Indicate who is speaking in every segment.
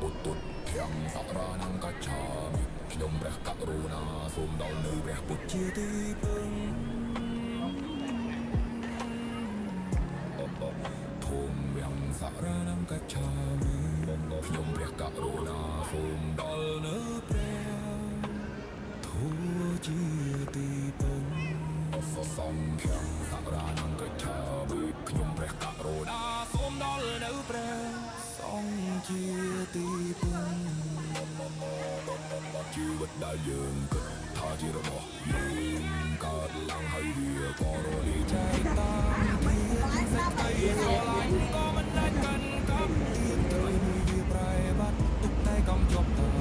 Speaker 1: ពុទ្ធទាំងសរណង្គច្ឆាមិខ្ញុំព្រះករុណាសូមដល់នៅព្រះពុទ្ធជាទីពឹងធំវាំងសរណង្គច្ឆាមិខ្ញុំព្រះករុណាសូមដល់នៅព្រះធូជាទីពឹងសង្ឃាំសរណង្គច្ឆាមិខ្ញុំព្រះករុណាសូមដល់នៅព្រះសង្ឃជាទីពឹងជីវិតដែលយើងគិតថាជារបស់យើងកើតឡើងហើយវាក៏រលាយចែកតាមគ្នាសេចក្តីស្រឡាញ់ក៏មិនអាចកាន់កាប់ទៀតត្រូវមួយវាប្រែបាត់ទុកតែកំជាប់តាម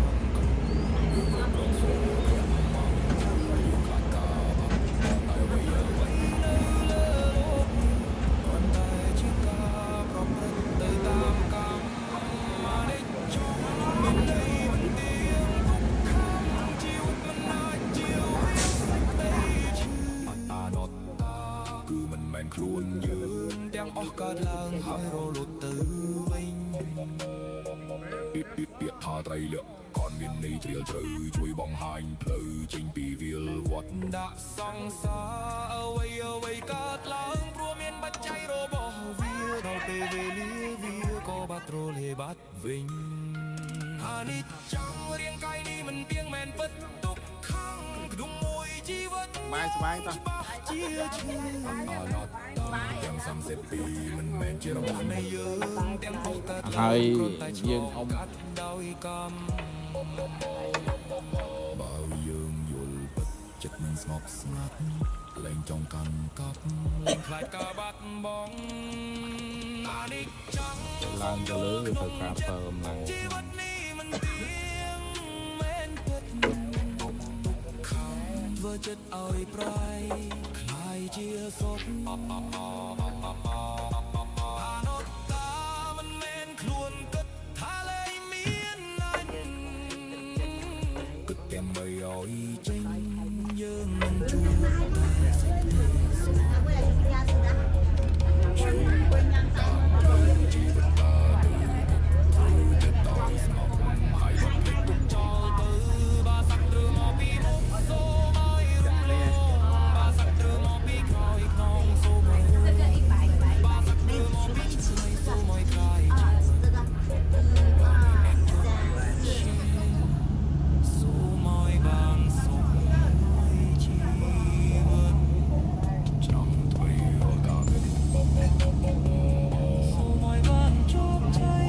Speaker 1: យើងរកសូរទាំងមកយើងខ្លាចការបាត់តែអ្វីនៅលើលោកនេះប៉ុន្តែជាការប្រព្រឹត្តទៅតាមកម្មអនិច្ចំមានន័យមិនទៀងទុកខំជីវិតមិនអាចជាវាសេចក្តីឈឺអនត្តាគឺមិនមែនខ្លួនយើងទាំងអស់កើតឡើងហើយរលត់ទៅវិញពាក្យថាត្រីលក្ខcònមានន័យជ្រាលជ្រៅជួយបង្ហាញផ្លូវចេញពីវាលវត្តដាក់សង្សារអ្វីកើតឡើងព្រោះមានបច្ច័យរបស់វាដល់ពេលវេលាវាក៏បាត់រលាយបាត់វិញអនិច្ចំរាងកាយនេះមិនទៀងមែនពិតទុកខំក្នុងមួយជីវិតបាយស្បាយតោះជាឈឺអនត្តាទាំង30ปีមិនមែនជារបស់នៃយើងទាំងអស់កើតហើយយើងអមដោយកម្មបើយើងយល់ពិតចិត្តនឹងស្ងប់ស្ងាត់លែងចង់កាន់កាប់លែងខ្លាចការបាត់បង់អនិច្ចំឡើងទៅលើទៅការពើកម្លាំងជីវិតនេះមិនទៀងមែនពិតខំធ្វើចិត្តឲ្យប្រៃខ្លាយជាសុទ្ធអនត្តាមិនមែនខ្លួនគិតថាលែងមានណាញ់គិតតែមិនឲ្យចេញយើងមិនជួបតែសេចក្តីសុខជីវិតតាទៅចិត្តដល់ស្ងប់ហើយបំភ្លេចទុកចោលទៅបាសាក់ត្រឹមមកពីមុខសូមឲ្យរំលងបាសាក់ត្រឹមមកពីក្រោយខ្នងសូមឲ្យបាសាក់ត្រឹមមកពីឆ្ងាយសូមឲ្យខ្លាយសូមឲ្យបានសុខជីវិតចង់ធ្វើរាល់ការពិតសូមឲ្យបានជោគជ័យ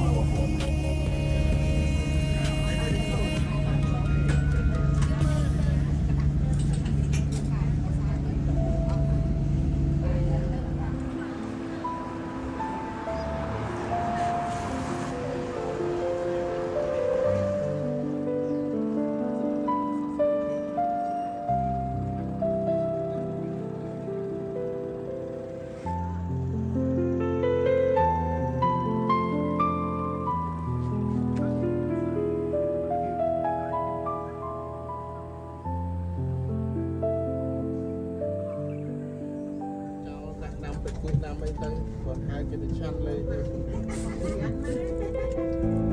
Speaker 2: Namអីទៅគាត់ហៅគេទៅឆាត់លេទៅ